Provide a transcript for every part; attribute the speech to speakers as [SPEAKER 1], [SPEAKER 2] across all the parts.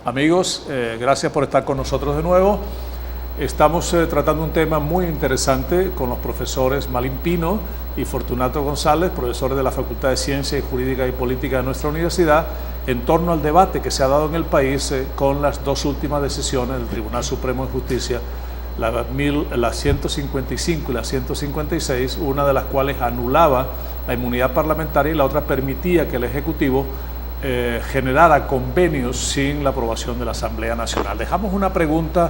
[SPEAKER 1] Amigos, gracias por estar con nosotros de nuevo. Estamos tratando un tema muy interesante con los profesores Malín Pino y Fortunato González, profesores de la Facultad de Ciencias Jurídicas y Política de nuestra universidad, en torno al debate que se ha dado en el país con las dos últimas decisiones del Tribunal Supremo de Justicia, la 155 y la 156, una de las cuales anulaba la inmunidad parlamentaria y la otra permitía que el Ejecutivo generara convenios sin la aprobación de la Asamblea Nacional. Dejamos una pregunta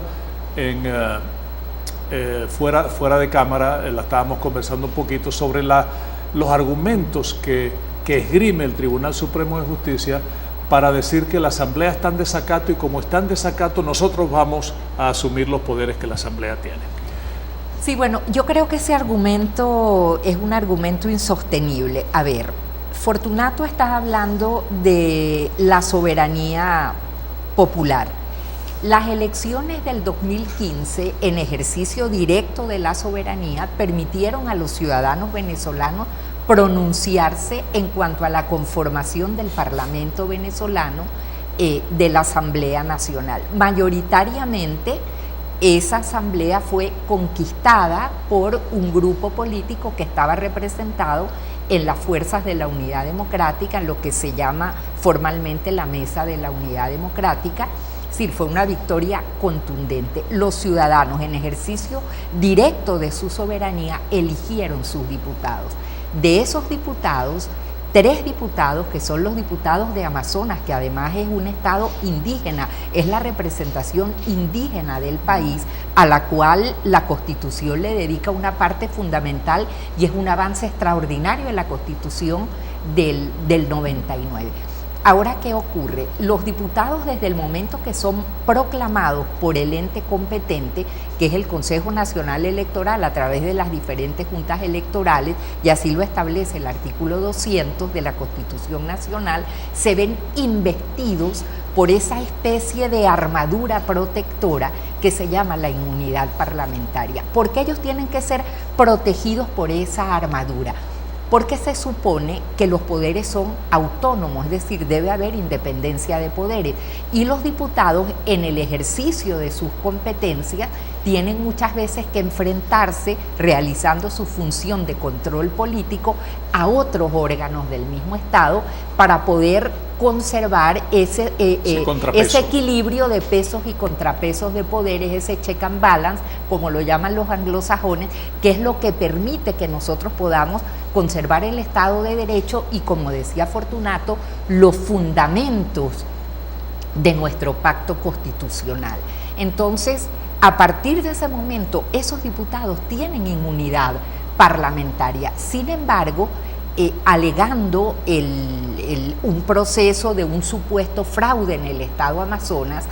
[SPEAKER 1] fuera de cámara, la estábamos conversando un poquito sobre los argumentos que esgrime el Tribunal Supremo de Justicia para decir que la Asamblea está en desacato y como está en desacato nosotros vamos a asumir los poderes que la Asamblea tiene.
[SPEAKER 2] Sí, bueno, yo creo que ese argumento es un argumento insostenible. A ver, Fortunato está hablando de la soberanía popular. Las elecciones del 2015, en ejercicio directo de la soberanía, permitieron a los ciudadanos venezolanos pronunciarse en cuanto a la conformación del Parlamento venezolano, de la Asamblea Nacional. Mayoritariamente, esa asamblea fue conquistada por un grupo político que estaba representado en las fuerzas de la Unidad Democrática, en lo que se llama formalmente la Mesa de la Unidad Democrática. Es decir, fue una victoria contundente. Los ciudadanos, en ejercicio directo de su soberanía, eligieron sus diputados. De esos diputados, 3 diputados, que son los diputados de Amazonas, que además es un estado indígena, es la representación indígena del país, a la cual la Constitución le dedica una parte fundamental y es un avance extraordinario en la Constitución del 99. Ahora, ¿qué ocurre? Los diputados, desde el momento que son proclamados por el ente competente, que es el Consejo Nacional Electoral, a través de las diferentes juntas electorales, y así lo establece el artículo 200 de la Constitución Nacional, se ven investidos por esa especie de armadura protectora que se llama la inmunidad parlamentaria. ¿Por qué ellos tienen que ser protegidos por esa armadura? Porque se supone que los poderes son autónomos, es decir, debe haber independencia de poderes. Y los diputados, en el ejercicio de sus competencias, tienen muchas veces que enfrentarse, realizando su función de control político, a otros órganos del mismo Estado para poder conservar ese equilibrio de pesos y contrapesos de poderes, ese check and balance, como lo llaman los anglosajones, que es lo que permite que nosotros podamos conservar el Estado de Derecho y, como decía Fortunato, los fundamentos de nuestro pacto constitucional. Entonces, a partir de ese momento, esos diputados tienen inmunidad parlamentaria. Sin embargo, alegando un proceso de un supuesto fraude en el Estado Amazonas,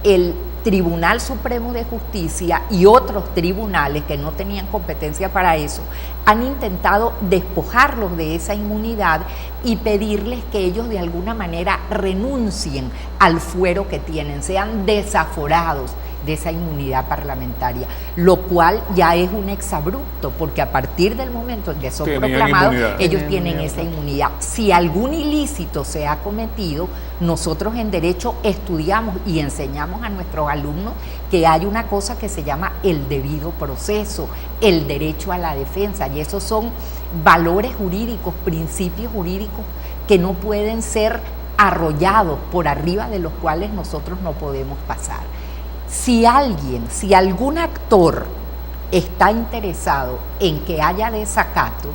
[SPEAKER 2] el Tribunal Supremo de Justicia y otros tribunales que no tenían competencia para eso han intentado despojarlos de esa inmunidad y pedirles que ellos de alguna manera renuncien al fuero que tienen, sean desaforados de esa inmunidad parlamentaria, lo cual ya es un exabrupto, porque a partir del momento en que son proclamados, ellos tienen esa inmunidad. Si algún ilícito se ha cometido, nosotros en Derecho estudiamos y enseñamos a nuestros alumnos que hay una cosa que se llama el debido proceso, el derecho a la defensa, y esos son valores jurídicos, principios jurídicos que no pueden ser arrollados, por arriba de los cuales nosotros no podemos pasar. Si algún actor está interesado en que haya desacato,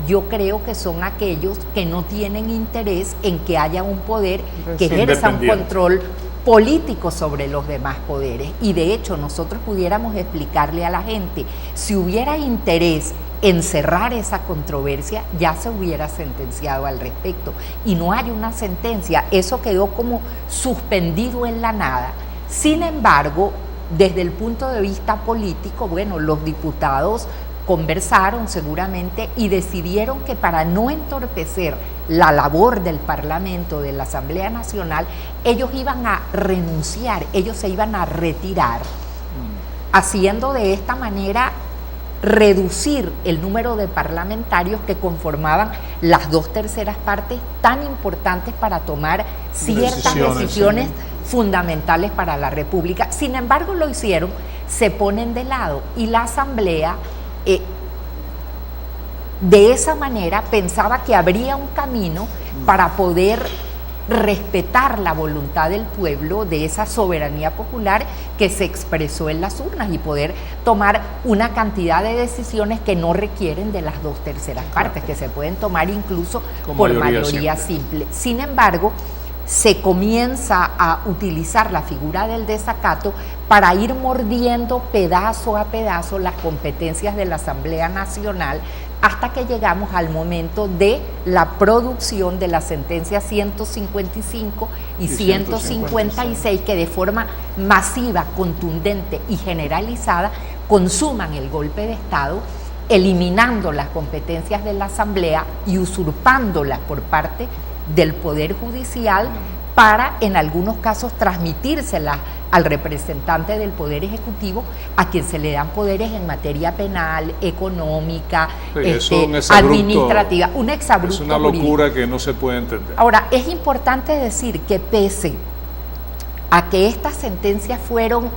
[SPEAKER 2] yo creo que son aquellos que no tienen interés en que haya un poder que ejerza un control político sobre los demás poderes. Y de hecho, nosotros pudiéramos explicarle a la gente, si hubiera interés en cerrar esa controversia, ya se hubiera sentenciado al respecto. Y no hay una sentencia, eso quedó como suspendido en la nada. Sin embargo, desde el punto de vista político, bueno, los diputados conversaron seguramente y decidieron que para no entorpecer la labor del Parlamento, de la Asamblea Nacional, ellos iban a renunciar, ellos se iban a retirar, haciendo de esta manera reducir el número de parlamentarios que conformaban las 2/3 partes tan importantes para tomar ciertas decisiones fundamentales para la República. Sin embargo, lo hicieron, se ponen de lado y la Asamblea de esa manera pensaba que habría un camino para poder respetar la voluntad del pueblo, de esa soberanía popular que se expresó en las urnas y poder tomar una cantidad de decisiones que no requieren de las 2/3 partes, que se pueden tomar incluso por mayoría simple. Sin embargo, se comienza a utilizar la figura del desacato para ir mordiendo pedazo a pedazo las competencias de la Asamblea Nacional hasta que llegamos al momento de la producción de las sentencias 155 y 156 que de forma masiva, contundente y generalizada consuman el golpe de Estado, eliminando las competencias de la Asamblea y usurpándolas por parte del Poder Judicial para, en algunos casos, transmitírselas al representante del Poder Ejecutivo, a quien se le dan poderes en materia penal, económica, administrativa, un exabrupto.
[SPEAKER 1] Es una locura que no se puede entender.
[SPEAKER 2] Ahora, es importante decir que pese a que estas sentencias fueron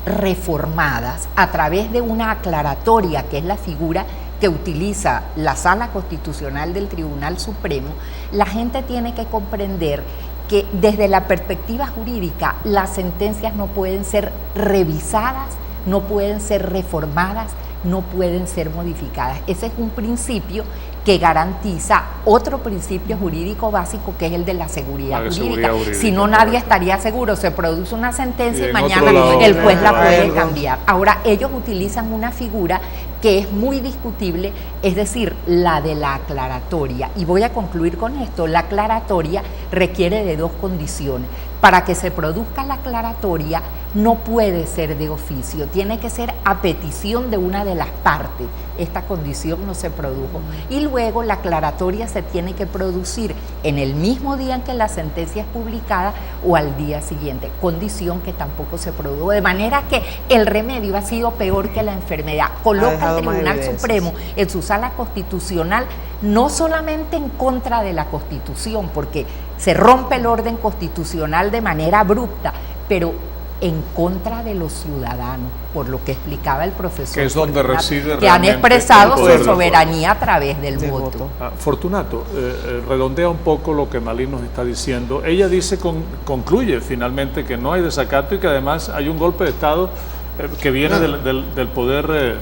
[SPEAKER 2] reformadas a través de una aclaratoria, que es la figura que utiliza la Sala Constitucional del Tribunal Supremo, la gente tiene que comprender que desde la perspectiva jurídica las sentencias no pueden ser revisadas, no pueden ser reformadas, no pueden ser modificadas. Ese es un principio que garantiza otro principio jurídico básico, que es el de la seguridad jurídica. Si no, nadie estaría seguro. Se produce una sentencia y mañana el juez la puede cambiar. Ahora, ellos utilizan una figura que es muy discutible, es decir, la de la aclaratoria. Y voy a concluir con esto. La aclaratoria requiere de dos condiciones. Para que se produzca la aclaratoria, no puede ser de oficio, tiene que ser a petición de una de las partes. Esta condición no se produjo. Y luego la aclaratoria se tiene que producir en el mismo día en que la sentencia es publicada o al día siguiente, condición que tampoco se produjo. De manera que el remedio ha sido peor que la enfermedad. Coloca al Tribunal Supremo en su sala constitucional no solamente en contra de la Constitución, porque se rompe el orden constitucional de manera abrupta, pero en contra de los ciudadanos, por lo que explicaba el profesor,
[SPEAKER 1] que es donde reside,
[SPEAKER 2] que han expresado su soberanía a través del voto.
[SPEAKER 1] Fortunato, redondea un poco lo que Malín nos está diciendo. Ella dice, concluye finalmente que no hay desacato y que además hay un golpe de Estado que viene del poder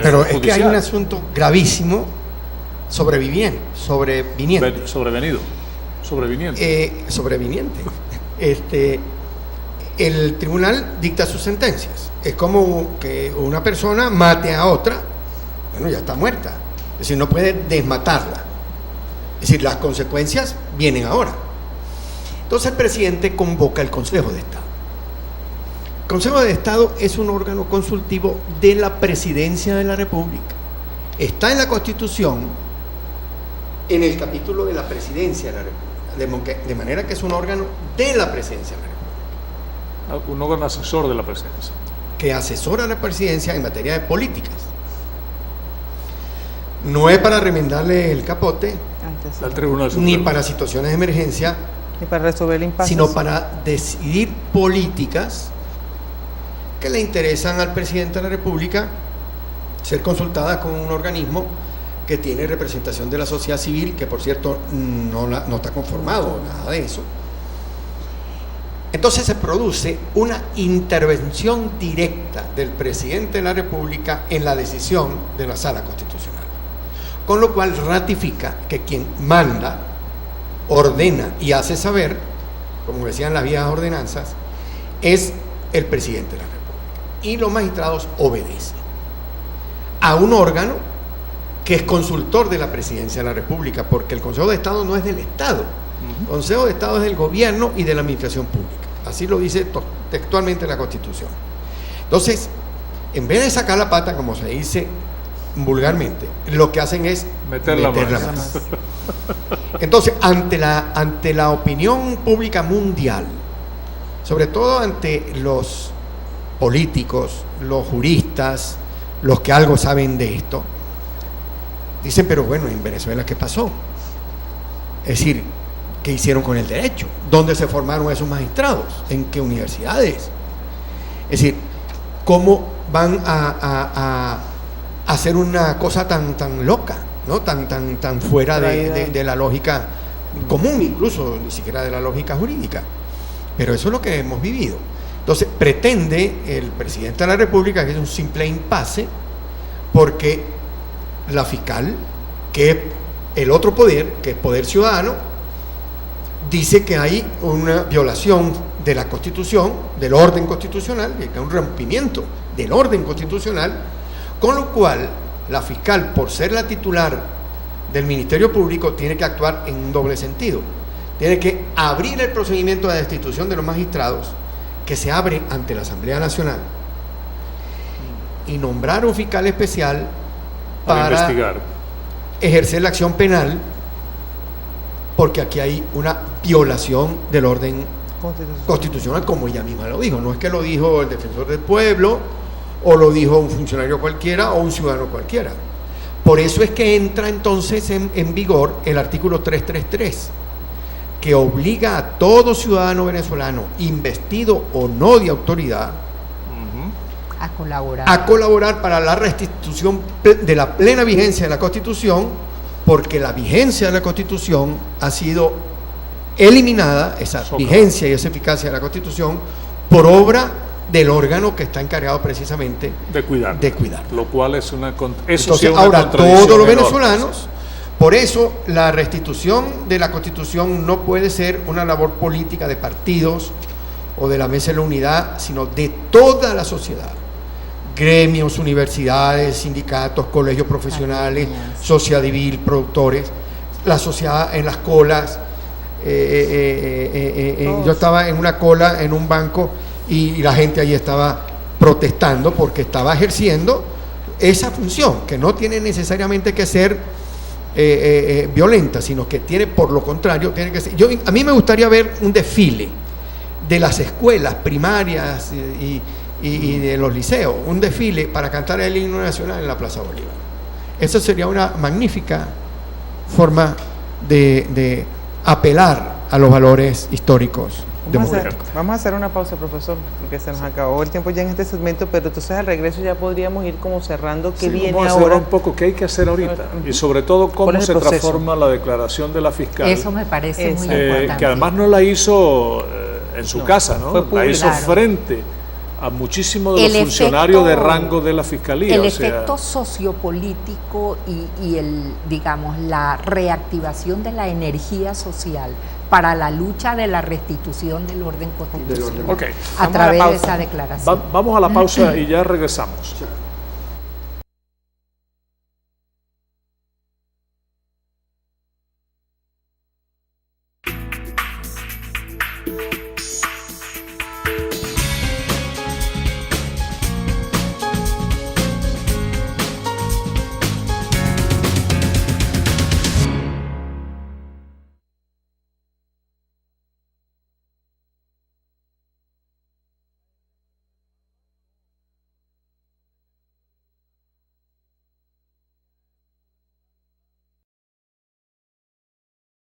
[SPEAKER 3] pero
[SPEAKER 1] judicial.
[SPEAKER 3] Es que hay un asunto gravísimo sobreviniente. El tribunal dicta sus sentencias. Es como que una persona mate a otra, bueno, ya está muerta. Es decir, no puede desmatarla. Es decir, las consecuencias vienen ahora. Entonces el presidente convoca el Consejo de Estado. El Consejo de Estado es un órgano consultivo de la Presidencia de la República. Está en la Constitución, en el capítulo de la Presidencia de la República, de manera que es un órgano de la Presidencia de la República.
[SPEAKER 1] Un órgano asesor de la presidencia.
[SPEAKER 3] Que asesora a la presidencia en materia de políticas. No es para remendarle el capote
[SPEAKER 1] al Tribunal Supremo,
[SPEAKER 3] ni para situaciones de emergencia,
[SPEAKER 4] ni para resolver impases,
[SPEAKER 3] sino para decidir políticas que le interesan al presidente de la República, ser consultadas con un organismo que tiene representación de la sociedad civil, que por cierto no está conformado, nada de eso. Entonces se produce una intervención directa del presidente de la República en la decisión de la Sala Constitucional, con lo cual ratifica que quien manda, ordena y hace saber, como decían las viejas ordenanzas, es el presidente de la República. Y los magistrados obedecen a un órgano que es consultor de la Presidencia de la República, porque el Consejo de Estado no es del Estado. El Consejo de Estado es del gobierno y de la administración pública. Así lo dice textualmente la Constitución. Entonces, en vez de sacar la pata, como se dice vulgarmente, lo que hacen es
[SPEAKER 1] meterla
[SPEAKER 3] más. Entonces, ante la opinión pública mundial, sobre todo ante los políticos, los juristas, los que algo saben de esto, dicen, pero bueno, en Venezuela, ¿qué pasó? Es decir, ¿qué hicieron con el derecho? ¿Dónde se formaron esos magistrados? ¿En qué universidades? Es decir, ¿cómo van a hacer una cosa tan loca, ¿no? tan fuera de la lógica común, incluso ni siquiera de la lógica jurídica? Pero eso es lo que hemos vivido. Entonces, pretende el presidente de la República que es un simple impasse, porque la fiscal, que es el otro poder, que es poder ciudadano, dice que hay una violación de la Constitución, del orden constitucional, que hay un rompimiento del orden constitucional, con lo cual la fiscal, por ser la titular del Ministerio Público, tiene que actuar en un doble sentido. Tiene que abrir el procedimiento de destitución de los magistrados, que se abre ante la Asamblea Nacional, y nombrar un fiscal especial para
[SPEAKER 1] investigar,
[SPEAKER 3] ejercer la acción penal, porque aquí hay una violación del orden constitucional, como ella misma lo dijo. No es que lo dijo el defensor del pueblo, o lo dijo un funcionario cualquiera, o un ciudadano cualquiera. Por eso es que entra entonces en vigor el artículo 333, que obliga a todo ciudadano venezolano, investido o no de autoridad, a colaborar para la restitución de la plena vigencia de la Constitución, porque la vigencia de la Constitución ha sido eliminada, esa vigencia y esa eficacia de la Constitución, por obra del órgano que está encargado precisamente
[SPEAKER 1] de cuidar.
[SPEAKER 3] Lo
[SPEAKER 1] cual es una
[SPEAKER 3] Entonces, ahora todos los venezolanos, por eso la restitución de la Constitución no puede ser una labor política de partidos o de la Mesa de la Unidad, sino de toda la sociedad. Gremios, universidades, sindicatos, colegios profesionales, sociedad civil, productores, la sociedad en las colas. Yo estaba en una cola en un banco y la gente allí estaba protestando porque estaba ejerciendo esa función, que no tiene necesariamente que ser violenta, sino que tiene, por lo contrario, tiene que ser. A mí me gustaría ver un desfile de las escuelas primarias y de los liceos, un desfile para cantar el himno nacional en la Plaza Bolívar. Esa sería una magnífica forma de apelar a los valores históricos democráticos.
[SPEAKER 4] Vamos a hacer una pausa, profesor, porque se nos acabó el tiempo ya en este segmento, pero entonces al regreso ya podríamos ir como cerrando qué viene
[SPEAKER 1] vamos a
[SPEAKER 4] ahora.
[SPEAKER 1] un poco qué hay que hacer ahorita y sobre todo cómo se transforma la declaración de la fiscal.
[SPEAKER 2] Eso me parece muy importante.
[SPEAKER 1] Que además no la hizo en su casa, ¿no? La hizo frente a muchísimos de los funcionarios de rango de la fiscalía.
[SPEAKER 2] El efecto sociopolítico y digamos, la reactivación de la energía social para la lucha de la restitución del orden constitucional a través de esa declaración.
[SPEAKER 1] Vamos a la pausa y ya regresamos.